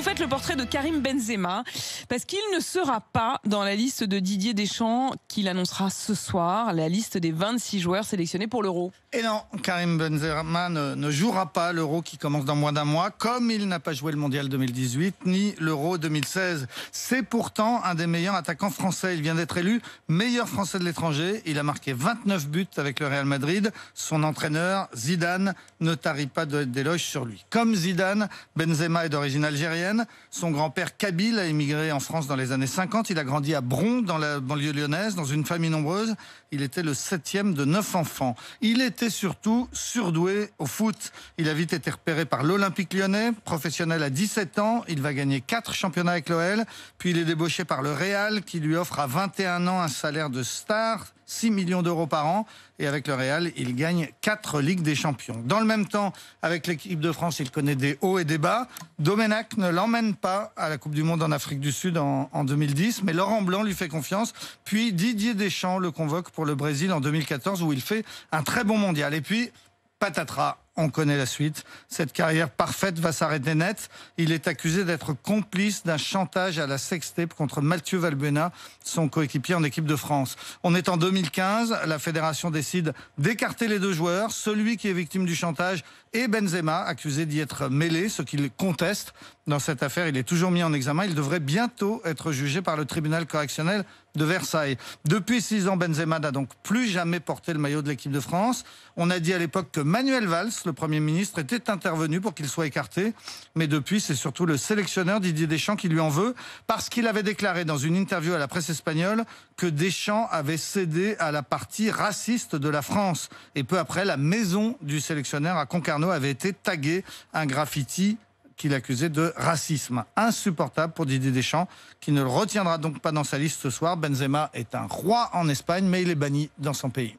faites le portrait de Karim Benzema parce qu'il ne sera pas dans la liste de Didier Deschamps qu'il annoncera ce soir, la liste des 26 joueurs sélectionnés pour l'Euro. Et non, Karim Benzema ne jouera pas l'Euro qui commence dans moins d'un mois, comme il n'a pas joué le Mondial 2018 ni l'Euro 2016. C'est pourtant un des meilleurs attaquants français. Il vient d'être élu meilleur français de l'étranger. Il a marqué 29 buts avec le Real Madrid. Son entraîneur, Zidane, ne tarit pas d'éloges sur lui. Comme Zidane, Benzema est d'origine algérienne. Son grand-père Kabyle a émigré en France dans les années 50. Il a grandi à Bron, dans la banlieue lyonnaise, dans une famille nombreuse. Il était le 7e de 9 enfants. Il était surtout surdoué au foot. Il a vite été repéré par l'Olympique lyonnais. Professionnel à 17 ans, il va gagner 4 championnats avec l'OL. Puis il est débauché par le Real qui lui offre à 21 ans un salaire de star, 6 millions d'euros par an. Et avec le Real, il gagne 4 Ligues des Champions. Dans le même temps, avec l'équipe de France, il connaît des hauts et des bas. Domenech ne l'emmène pas à la Coupe du Monde en Afrique du Sud en 2010, mais Laurent Blanc lui fait confiance. Puis Didier Deschamps le convoque pour le Brésil en 2014 où il fait un très bon mondial. Et puis, patatras. On connaît la suite. Cette carrière parfaite va s'arrêter net. Il est accusé d'être complice d'un chantage à la sextape contre Mathieu Valbuena, son coéquipier en équipe de France. On est en 2015. La fédération décide d'écarter les deux joueurs. Celui qui est victime du chantage est Benzema, accusé d'y être mêlé, ce qu'il conteste. Dans cette affaire, il est toujours mis en examen. Il devrait bientôt être jugé par le tribunal correctionnel de Versailles. Depuis 6 ans, Benzema n'a donc plus jamais porté le maillot de l'équipe de France. On a dit à l'époque que Manuel Valls, le Premier ministre, était intervenu pour qu'il soit écarté. Mais depuis, c'est surtout le sélectionneur Didier Deschamps qui lui en veut, parce qu'il avait déclaré dans une interview à la presse espagnole que Deschamps avait cédé à la partie raciste de la France. Et peu après, la maison du sélectionneur à Concarneau avait été taguée, un graffiti qu'il accusait de racisme. Insupportable pour Didier Deschamps, qui ne le retiendra donc pas dans sa liste ce soir. Benzema est un roi en Espagne, mais il est banni dans son pays.